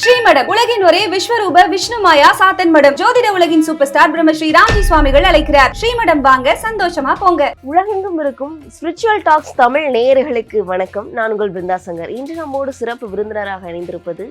ஸ்ரீமடம் உலகின் ஒரே விஸ்வரூப விஷ்ணுமாயா சாத்தன் மடம். ஜோதிட உலகின் சூப்பர் ஸ்டார் பிரம்மஸ்ரீ ராம்ஜி சுவாமிகள் அழைக்கிறார். ஸ்ரீமடம் வாங்க, சந்தோஷமா போங்க. உலகெங்கும் இருக்கும் ஸ்பிரிச்சுவல் டாக்ஸ் தமிழ் நேயர்களுக்கு வணக்கம். நான் உங்கள் பிருந்தா சங்கர். இன்று நம்மோடு சிறப்பு விருந்தினராக இணைந்திருப்பது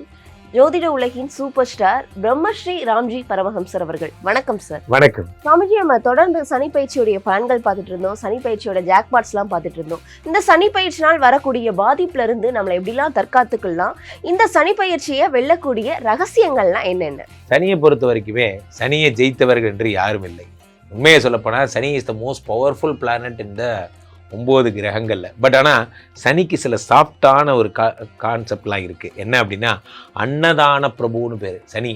ஜோதிட உலகின் சூப்பர் ஸ்டார் பிரம்மஸ்ரீ ராம்ஜி பரமஹம்சர் அவர்கள். வணக்கம் சார். வணக்கம் சுவாமிஜி. நம்ம தொடர்ந்து சனி பயிற்சியுடைய பலன்கள் பார்த்துட்டு இருந்தோம், சனி பயிற்சியோட ஜாக்பாட்ஸ் எல்லாம் பார்த்துட்டு இருந்தோம். இந்த சனி பயிற்சினால் வரக்கூடிய பாதிப்புல இருந்து நம்மளை எப்படிலாம் தற்காத்துக்கலாம், இந்த சனி பயிற்சியை வெல்லக்கூடிய ரகசியங்கள்லாம் என்னென்ன? சனியை பொறுத்த வரைக்குமே சனியை ஜெயித்தவர்கள் என்று யாரும் இல்லை. உண்மையை சொல்லப்போனால் Shani is the most powerful planet இந்த 9 கிரகங்கள்ல. பட் ஆனால் சனிக்கு சில சாஃப்டான ஒரு கான்செப்ட்லாம் இருக்குது. என்ன அப்படின்னா, அன்னதான பிரபுன்னு பேர். சனி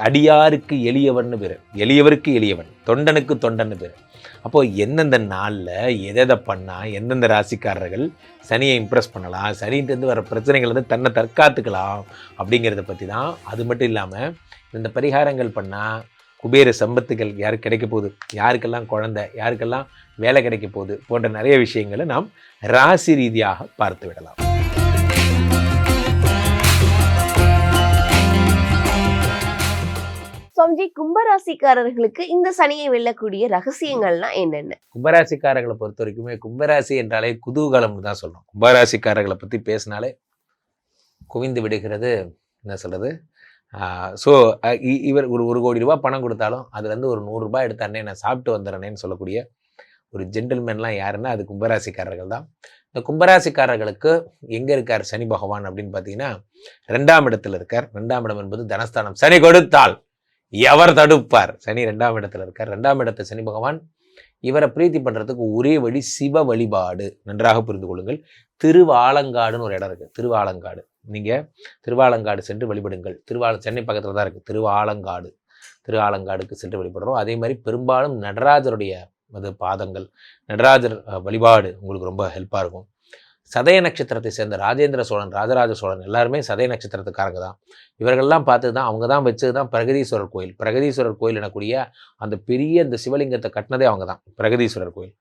அடியாருக்கு எளியவன்னு பேர், எளியவருக்கு எளியவன், தொண்டனுக்கு தொண்டன்னு பேர். அப்போது எந்தெந்த நாளில் எதை பண்ணால் எந்தெந்த ராசிக்காரர்கள் சனியை இம்ப்ரெஸ் பண்ணலாம், சனிகிட்டேருந்து வர பிரச்சனைகள் வந்து தன்னை தற்காத்துக்கலாம் அப்படிங்கிறத பற்றி தான். அது மட்டும் இல்லாமல் இந்த பரிகாரங்கள் பண்ணால் குபேர சம்பத்துகள் யாருக்கு கிடைக்க போகுது, யாருக்கெல்லாம் குழந்தை, யாருக்கெல்லாம் வேலை கிடைக்க போகுது போன்ற நிறைய விஷயங்களை நாம் ராசி ரீதியாக பார்த்து விடலாம். சுவாமிஜி, கும்பராசிக்காரர்களுக்கு இந்த சனியை வெல்லக்கூடிய ரகசியங்கள்லாம் என்னென்ன? கும்பராசிக்காரர்களை பொறுத்த வரைக்குமே கும்பராசி என்றாலே குதூகலம்னு தான் சொல்லணும். கும்பராசிக்காரர்களை பற்றி பேசினாலே குவிந்து விடுகிறது, என்ன சொல்கிறது. ஸோ இவர் ஒரு 1 கோடி ரூபா பணம் கொடுத்தாலும் அதுலேருந்து ஒரு 100 ரூபாய் எடுத்தானே நான் சாப்பிட்டு வந்துடுறேன்னு சொல்லக்கூடிய ஒரு ஜென்டில்மேன்லாம் யாருன்னா அது கும்பராசிக்காரர்கள் தான். இந்த கும்பராசிக்காரர்களுக்கு எங்கே இருக்கார் சனி பகவான் அப்படின்னு பார்த்தீங்கன்னா 2ஆம் இடத்துல இருக்கார். 2ஆம் இடம் என்பது தனஸ்தானம். சனி கொடுத்தால் எவர் தடுப்பார்? சனி 2ஆம் இடத்துல இருக்கார். 2ஆம் இடத்தை சனி பகவான் இவரை பிரீத்தி பண்ணுறதுக்கு ஒரே வழி சிவ வழிபாடு. நன்றாக புரிந்து கொள்ளுங்கள். திருவாலங்காடுன்னு ஒரு இடம் இருக்குது. திருவாலங்காடு, நீங்கள் திருவாலங்காடு சென்று வழிபடுங்கள். சென்னை பக்கத்தில் தான் இருக்குது திருவாலங்காடு. திருவாலங்காடுக்கு சென்று வழிபடுறோம். அதே மாதிரி பெரும்பாலும் நடராஜருடைய பாதங்கள், நடராஜர் வழிபாடு உங்களுக்கு ரொம்ப ஹெல்ப்பாக இருக்கும். சதய நட்சத்திரத்தை சேர்ந்த ராஜேந்திர சோழன், ராஜராஜ சோழன் எல்லாருமே சதய நட்சத்திரத்துக்காரங்க தான். இவர்கள்லாம் பார்த்து தான், அவங்க தான் வச்சது தான் பிரகதீஸ்வரர் கோயில். பிரகதீஸ்வரர் கோயில் எனக்கூடிய அந்த பெரிய இந்த சிவலிங்கத்தை கட்டினதே அவங்க தான், பிரகதீஸ்வரர் கோயில்.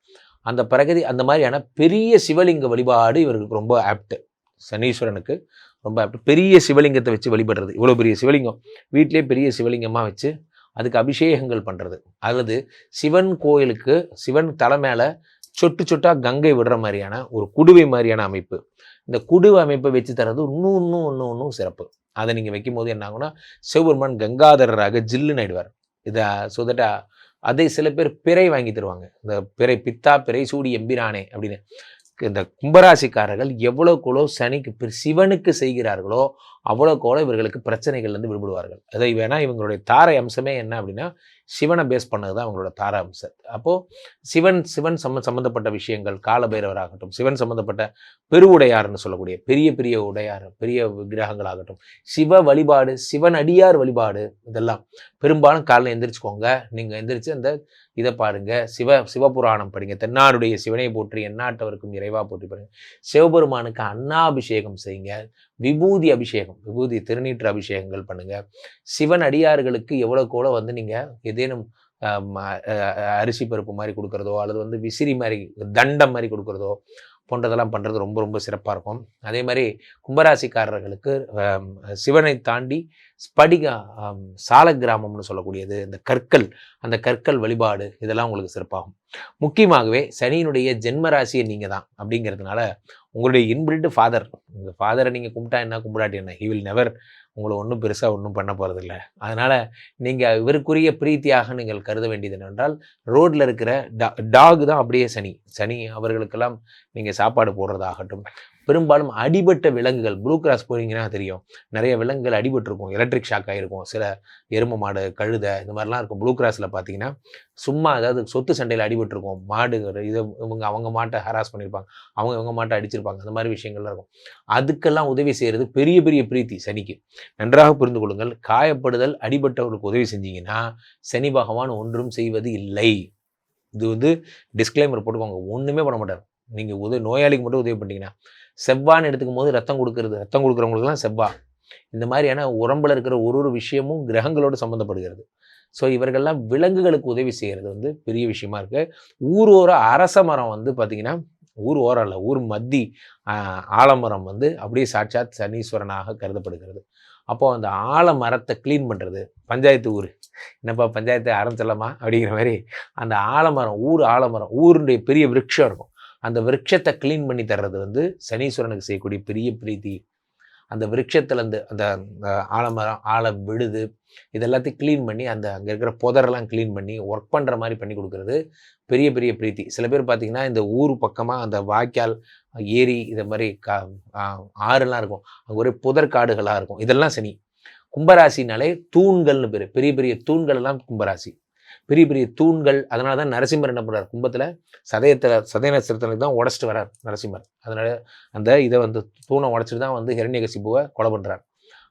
அந்த மாதிரியான பெரிய சிவலிங்க வழிபாடு இவர்களுக்கு ரொம்ப ஆப்ட். சனீஸ்வரனுக்கு ரொம்ப ஆப்ட். பெரிய சிவலிங்கத்தை வச்சு வழிபடுறது, இவ்வளோ பெரிய சிவலிங்கம் வீட்டிலே பெரிய சிவலிங்கமாக வச்சு அதுக்கு அபிஷேகங்கள் பண்ணுறது, அல்லது சிவன் கோயிலுக்கு சிவன் தலை மேலே சொட்டு சொட்டாக கங்கை விடுற மாதிரியான ஒரு குடுவை மாதிரியான அமைப்பு. இந்த குடுவை அமைப்பை வச்சு தர்றது இன்னும் சிறப்பு. அதை நீங்கள் வைக்கும் போது என்ன ஆகும்னா, சிவபெருமான் கங்காதரராக ஜில்லுன்னு ஆயிடுவார். இதை ஸோ தட் அதை சில பேர் பிறை வாங்கி தருவாங்க. இந்த பிறை பித்தா பிறை சூடி எம்பிரானே அப்படின்னு. இந்த கும்பராசிக்காரர்கள் எவ்வளோக்குளோ சனிக்கு சிவனுக்கு செய்கிறார்களோ அவ்வளோக்கோளோ இவர்களுக்கு பிரச்சனைகள்லேருந்து விடுபடுவார்கள். அதை வேணால் இவங்களுடைய தாரை அம்சமே என்ன அப்படின்னா, சிவனை பேஸ் பண்ணது தான் அவங்களோட தார அம்சம். அப்போது சிவன் சம்மந்தப்பட்ட விஷயங்கள், காலபைரவராகட்டும், சிவன் சம்மந்தப்பட்ட பெருவுடையார்னு சொல்லக்கூடிய பெரிய உடையார், பெரிய விக்கிரகங்களாகட்டும், சிவ வழிபாடு, சிவன் அடியார் வழிபாடு, இதெல்லாம் பெரும்பாலும் காலையில் எந்திரிச்சுக்கோங்க. நீங்கள் எந்திரிச்சு அந்த இதை பாருங்க, சிவபுராணம் படிங்க. தென்னாடுடைய சிவனை போற்றி எந்நாட்டவருக்கும் இறைவா போற்றி பாருங்க. சிவபெருமானுக்கு அன்னாபிஷேகம் செய்யுங்க. விபூதி அபிஷேகம், விபூதி திருநீற்று அபிஷேகங்கள் பண்ணுங்க. சிவன் அடியார்களுக்கு எவ்வளோக்கோளோ நீங்கள் ஏதேனும் அரிசி பருப்பு மாதிரி கொடுக்குறதோ, அல்லது விசிறி மாதிரி தண்டம் மாதிரி கொடுக்குறதோ போன்றதெல்லாம் பண்ணுறது ரொம்ப சிறப்பாக இருக்கும். அதே மாதிரி கும்பராசிக்காரர்களுக்கு சிவனை தாண்டி ஸ்படிக சால கிராமம்னு சொல்லக்கூடியது, இந்த கற்கள், அந்த கற்கள் வழிபாடு, இதெல்லாம் உங்களுக்கு சிறப்பாகும். முக்கியமாகவே சனியினுடைய ஜென்மராசியை நீங்கள் தான் அப்படிங்கிறதுனால உங்களுடைய இன்பில்டு ஃபாதர், உங்கள் ஃபாதரை நீங்கள் கும்பிட்டா என்ன கும்பிடாட்டி என்ன, ஹி வில் நெவர் உங்களை ஒன்றும் பெருசாக ஒன்றும் பண்ண போகிறதில்ல. அதனால் நீங்கள் இவருக்குரிய பிரீத்தியாக நீங்கள் கருத வேண்டியது என்னவென்றால், ரோட்டில் இருக்கிற டாக் தான் அப்படியே சனி அவர்களுக்கெல்லாம் நீங்கள் சாப்பாடு போடுறதாகட்டும். பெரும்பாலும் அடிபட்ட விலங்குகள், ப்ளூ கிராஸ் போனீங்கன்னா தெரியும், நிறைய விலங்குகள் அடிபட்டிருக்கும், எலக்ட்ரிக் ஷாக் ஆகிருக்கும். சில எருமை மாடு, கழுதை, இந்த மாதிரிலாம் இருக்கும். ப்ளூ கிராஸில் பார்த்தீங்கன்னா சும்மா அதாவது சொத்து சண்டையில் அடிபட்டிருக்கும். மாடு அவங்க மாட்டை ஹராஸ் பண்ணியிருப்பாங்க, இவங்க மாட்டை அடிச்சிருப்பாங்க. அந்த மாதிரி விஷயங்கள்லாம் இருக்கும். அதுக்கெல்லாம் உதவி செய்கிறது பெரிய பிரீத்தி சனிக்கு. நன்றாக புரிந்து கொள்ளுங்கள். காயப்படுதல், அடிபட்டவர்களுக்கு உதவி செஞ்சீங்கன்னா சனி பகவான் ஒன்றும் செய்வது இல்லை. இது டிஸ்க்ளைமர் போட்டுக்கோங்க. ஒன்றுமே பண்ண மாட்டார். நீங்கள் நோயாளிக்கு மட்டும் உதவி பண்ணிட்டீங்கன்னா. செவ்வான்னு எடுத்துக்கும் போது ரத்தம் கொடுக்குறவங்களுக்குலாம் செவ்வா. இந்த மாதிரியான உடம்புல இருக்கிற ஒரு விஷயமும் கிரகங்களோடு சம்மந்தப்படுகிறது. ஸோ இவர்கள்லாம் விலங்குகளுக்கு உதவி செய்கிறது பெரிய விஷயமா இருக்குது. ஊரோர அரச மரம் பார்த்திங்கன்னா ஊர் ஓரம் இல்லை, ஊர் மத்தி ஆலமரம் வந்து அப்படியே சாட்சாத் சனீஸ்வரனாக கருதப்படுகிறது. அப்போது அந்த ஆலமரத்தை க்ளீன் பண்ணுறது, பஞ்சாயத்து ஊர் என்னப்பா பஞ்சாயத்து ஆரம்பிச்சிடலாமா அப்படிங்கிற மாதிரி அந்த ஆலமரம், ஆலமரம் ஊருடைய பெரிய விருட்சம் இருக்கும், அந்த விருட்சத்தை க்ளீன் பண்ணி தர்றது வந்து சனீஸ்வரனுக்கு செய்யக்கூடிய பெரிய பிரீத்தி. அந்த விருட்சத்துலேருந்து அந்த ஆலமரம், ஆல விழுது இதெல்லாத்தையும் க்ளீன் பண்ணி அந்த அங்கே இருக்கிற புதரெல்லாம் க்ளீன் பண்ணி ஒர்க் பண்ணுற மாதிரி பண்ணி கொடுக்குறது பெரிய பெரிய பிரீத்தி. சில பேர் பார்த்திங்கன்னா இந்த ஊர் பக்கமாக அந்த வாய்க்கால், ஏரி இதை மாதிரி ஆறுலாம் இருக்கும், அங்கே ஒரே புதற்காடுகளாக இருக்கும், இதெல்லாம் சனி. கும்பராசினாலே தூண்கள்னு பேர், பெரிய பெரிய தூண்கள் எல்லாம் கும்பராசி, பெரிய பெரிய தூண்கள். அதனால தான் நரசிம்மர் என்ன பண்ணுறார், கும்பத்தில் சதய நட்சத்திரத்துக்கு தான் உடச்சிட்டு வர்றார் நரசிம்மர். அதனால அந்த இதை வந்து தூணை உடச்சிட்டு தான் வந்து ஹிரண்யகசிபுவை கொலை பண்ணுறார்.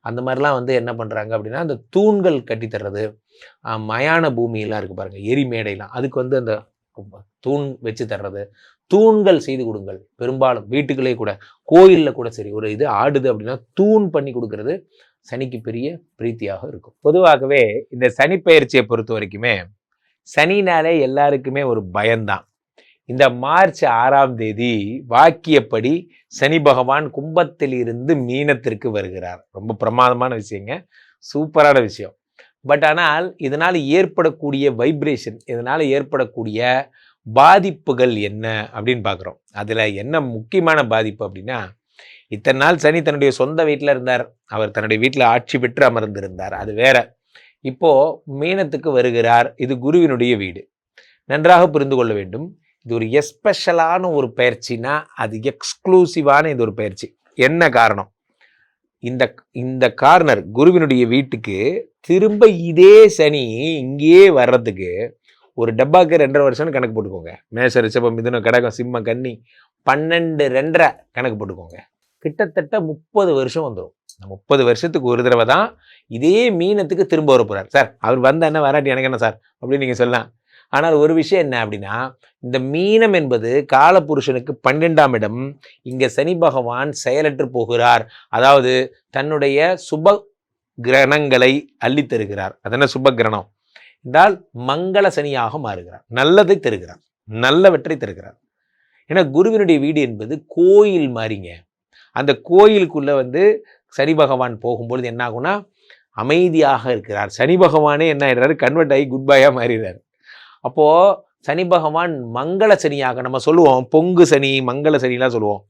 அந்த மாதிரிலாம் வந்து என்ன பண்ணுறாங்க அப்படின்னா அந்த தூண்கள் கட்டித்தர்றது, மயான பூமியெல்லாம் இருக்குது பாருங்கள், எரி மேடையெல்லாம், அதுக்கு வந்து அந்த தூண் வச்சு தர்றது, தூண்கள் செய்து கொடுங்கள். பெரும்பாலும் வீட்டுக்குள்ளே கூட, கோயிலில் கூட சரி, ஒரு இது ஆடுது அப்படின்னா தூண் பண்ணி கொடுக்கறது சனிக்கு பெரிய பிரீத்தியாக இருக்கும். பொதுவாகவே இந்த சனி பயிற்சியை பொறுத்த வரைக்குமே சனினாலே எல்லாருக்குமே ஒரு பயம்தான். இந்த மார்ச் 6ஆம் தேதி வாக்கியப்படி சனி பகவான் கும்பத்தில் இருந்து மீனத்திற்கு வருகிறார். ரொம்ப பிரமாதமான விஷயங்க, சூப்பரான விஷயம். பட் ஆனால் இதனால் ஏற்படக்கூடிய வைப்ரேஷன், இதனால் ஏற்படக்கூடிய பாதிப்புகள் என்ன அப்படின்னு பார்க்குறோம். அதில் என்ன முக்கியமான பாதிப்பு அப்படின்னா, இத்தனை நாள் சனி தன்னுடைய சொந்த வீட்டில் இருந்தார், அவர் தன்னுடைய வீட்டில் ஆட்சி பெற்று அமர்ந்திருந்தார், அது வேற. இப்போ மீனத்துக்கு வருகிறார், இது குருவினுடைய வீடு. நன்றாக புரிந்து கொள்ள வேண்டும், இது ஒரு எஸ்பெஷலான ஒரு பயிற்சினா அது எக்ஸ்க்ளூசிவான இது ஒரு பயிற்சி. என்ன காரணம், இந்த கார்னர் குருவினுடைய வீட்டுக்கு திரும்ப இதே சனி இங்கேயே வர்றதுக்கு ஒரு டப்பாக்கு 2.5 வருஷம்னு கணக்கு போட்டுக்கோங்க. மேஷ ரிஷபம் மிதுனம் கடகம் சிம்மம் கன்னி 12 2.5 கணக்கு போட்டுக்கோங்க. கிட்டத்தட்ட 30 வருஷம் வந்துடும். 30 வருஷத்துக்கு ஒரு தடவை தான் இதே மீனத்துக்கு திரும்ப வர போகிறார். சார் அவர் வந்த என்ன வராட்டி எனக்கு என்ன சார் அப்படின்னு நீங்கள் சொல்லலாம். ஆனால் ஒரு விஷயம் என்ன அப்படின்னா, இந்த மீனம் என்பது காலபுருஷனுக்கு 12ஆம் இடம். இங்கே சனி பகவான் செயலற்று போகிறார், அதாவது தன்னுடைய சுப கிரணங்களை அள்ளி தருகிறார். அதென்ன சுப கிரணம் என்றால் மங்கள சனியாக மாறுகிறார், நல்லதை தருகிறார், நல்லவற்றை தருகிறார். ஏன்னா குருவினுடைய வீடு என்பது கோயில் மாதிரிங்க. அந்த கோயிலுக்குள்ளே வந்து சனி பகவான் போகும்பொழுது என்ன ஆகும்னா அமைதியாக இருக்கிறார். சனி பகவானே என்ன ஆயிடுறாரு, கன்வெர்ட் ஆகி குட் பாயாக மாறிடுறாரு. அப்போது சனி பகவான் மங்கள சனியாக, நம்ம சொல்லுவோம் பொங்கு சனி மங்கள சனிலாம் சொல்லுவோம்,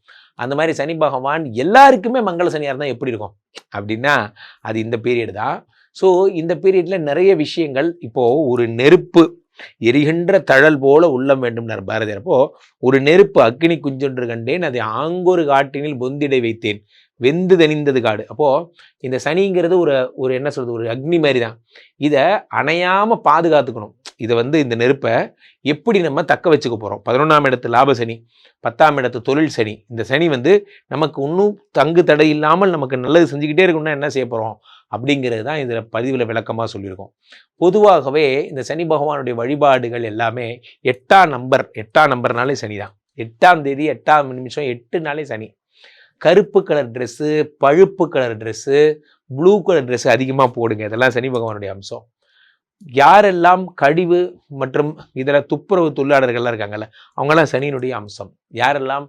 அந்த மாதிரி சனி பகவான் எல்லாருக்குமே மங்கள சனியாக இருந்தால் எப்படி இருக்கும் அப்படின்னா அது இந்த பீரியட் தான். ஸோ இந்த பீரியடில் நிறைய விஷயங்கள், இப்போது ஒரு நெருப்பு எரிகின்ற தழல் போல உள்ளம் வேண்டும்னார் பாரதியார். அப்போது ஒரு நெருப்பு அக்கினி குஞ்சொன்று கண்டேன், அதை ஆங்கொரு காட்டினில் பொந்திடை வைத்தேன், வெந்து தணிந்தது காடு. அப்போது இந்த சனிங்கிறது ஒரு என்ன சொல்கிறது, ஒரு அக்னி மாதிரி தான். இதை அணையாமல் பாதுகாத்துக்கணும். இதை வந்து இந்த நெருப்பை எப்படி நம்ம தக்க வச்சுக்க போகிறோம். 11ஆம் இடத்து லாப சனி, 10ஆம் இடத்து தொழில் சனி. இந்த சனி வந்து நமக்கு இன்னும் தங்கு தடை இல்லாமல் நமக்கு நல்லது செஞ்சுக்கிட்டே இருக்கணும்னா என்ன செய்ய போகிறோம் அப்படிங்கிறது தான் இதில் பதிவில் விளக்கமாக சொல்லியிருக்கோம். பொதுவாகவே இந்த சனி பகவானுடைய வழிபாடுகள் எல்லாமே 8ஆம் நம்பர்னாலே சனி தான். 8ஆம் தேதி 8ஆம் நிமிஷம் 8 சனி. கருப்பு கலர் ட்ரெஸ்ஸு, பழுப்பு colour dress, blue colour dress அதிகமாக போடுங்க. இதெல்லாம் சனி பகவானுடைய அம்சம். யாரெல்லாம் கழிவு மற்றும் இதில் துப்புரவு தொழிலாளர்கள்லாம் இருக்காங்கல்ல, அவங்கெல்லாம் சனியினுடைய அம்சம். யாரெல்லாம்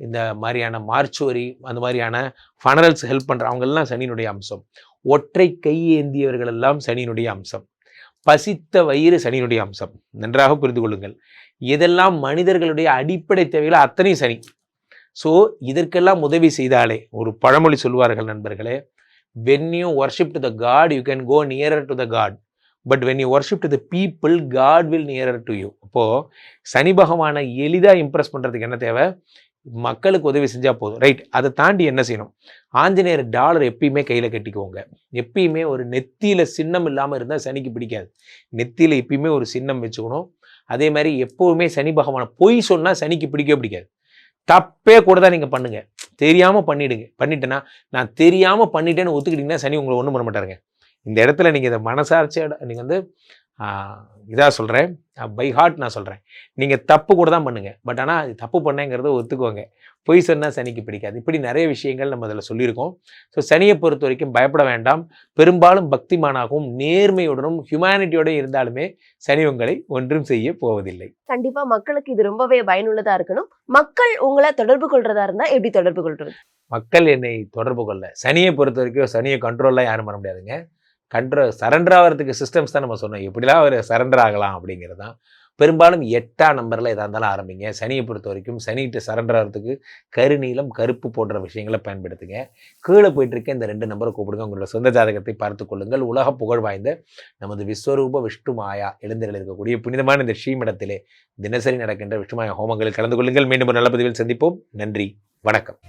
இந்த மாதிரியான மார்ச்சுவரி அந்த மாதிரியான ஃபனரல்ஸ் ஹெல்ப் பண்ணுற அவங்கெல்லாம் சனியினுடைய அம்சம். ஒற்றை கை ஏந்தியவர்கள் எல்லாம் சனியினுடைய அம்சம். பசித்த வயிறு சனியினுடைய அம்சம். நன்றாக புரிந்து கொள்ளுங்கள். இதெல்லாம் மனிதர்களுடைய அடிப்படை தேவைகள் அத்தனை சனி. ஸோ இதற்கெல்லாம் உதவி செய்தாலே, ஒரு பழமொழி சொல்வார்கள் நண்பர்களே, when you worship to the God you can go nearer to the God, but when you worship to the people God will nearer to you. அப்போது சனி பகவானை எளிதாக இம்ப்ரெஸ் பண்ணுறதுக்கு என்ன தேவை, மக்களுக்கு உதவி செஞ்சால் போதும், ரைட். அதை தாண்டி என்ன செய்யணும், ஆஞ்சநேயர் டாலர் எப்பயுமே கையில் கட்டிக்குவோங்க. எப்பயுமே ஒரு நெத்தியில் சின்னம் இல்லாமல் இருந்தால் சனிக்கு பிடிக்காது. நெத்தியில் எப்பயுமே ஒரு சின்னம் வச்சுக்கணும். அதே மாதிரி எப்போவுமே சனி பகவானை பொய் சொன்னால் சனிக்கு பிடிக்காது. தப்பே கூட தான் நீங்கள் பண்ணுங்க, தெரியாமல் பண்ணிட்டேன்னா நான் தெரியாமல் பண்ணிட்டேன்னு ஒத்துக்கிட்டிங்கன்னா சனி உங்களை ஒன்றும் பண்ண மாட்டாருங்க. இந்த இடத்துல நீங்கள் இதை மனசாட்சியோட நீங்கள் வந்து இதாக சொல்கிறேன், பை ஹார்ட் நான் சொல்கிறேன், நீங்கள் தப்பு கூட தான் பண்ணுங்கள், பட் ஆனால் தப்பு பண்ணேங்கிறத ஒத்துக்குவாங்க. பொய் சொன்னால் சனிக்கு பிடிக்காது. இப்படி நிறைய விஷயங்கள் நம்ம அதில் சொல்லியிருக்கோம். ஸோ சனியை பொறுத்த வரைக்கும் பயப்பட வேண்டாம். பெரும்பாலும் பக்திமானாகவும் நேர்மையுடனும் ஹியூமனிட்டியோடு இருந்தாலுமே சனி உங்களை ஒன்றும் செய்ய போவதில்லை. கண்டிப்பா மக்களுக்கு இது ரொம்பவே பயனுள்ளதா இருக்கணும். மக்கள் உங்களை தொடர்பு கொள்றதா இருந்தா எப்படி தொடர்பு கொள்றது? மக்கள் என்னை தொடர்பு கொள்ள, சனியை பொறுத்த வரைக்கும் சனியை கண்ட்ரோல்லாம் யாரும் பண்ண முடியாதுங்க. சரண்டர் ஆகிறதுக்கு சிஸ்டம்ஸ் தான் நம்ம சொன்னோம், எப்படிலாம் அவர் சரண்டர் ஆகலாம் அப்படிங்கிறது தான். பெரும்பாலும் 8ஆம் நம்பரில் எதாக இருந்தாலும் ஆரம்பிங்க. சனியை பொறுத்த வரைக்கும் சனிகிட்ட சரண்டர் ஆகிறதுக்கு கருநீலம், கருப்பு போன்ற விஷயங்களை பயன்படுத்துங்க. கீழே போயிட்டு இருக்க இந்த 2 நம்பரை கூப்பிடுங்க. உங்களோட சொந்த ஜாதகத்தை பார்த்து கொள்ளுங்கள். உலக புகழ் வாய்ந்த நமது விஸ்வரூப விஷ்ணு மாயா எழுந்தரில் இருக்கக்கூடிய புனிதமான இந்த ஸ்ரீமடத்திலே தினசரி நடக்கின்ற விஷ்ணுமாயா ஹோமங்களில் கலந்து கொள்ளுங்கள். மீண்டும் ஒரு நல்ல பதிவில் சந்திப்போம். நன்றி, வணக்கம்.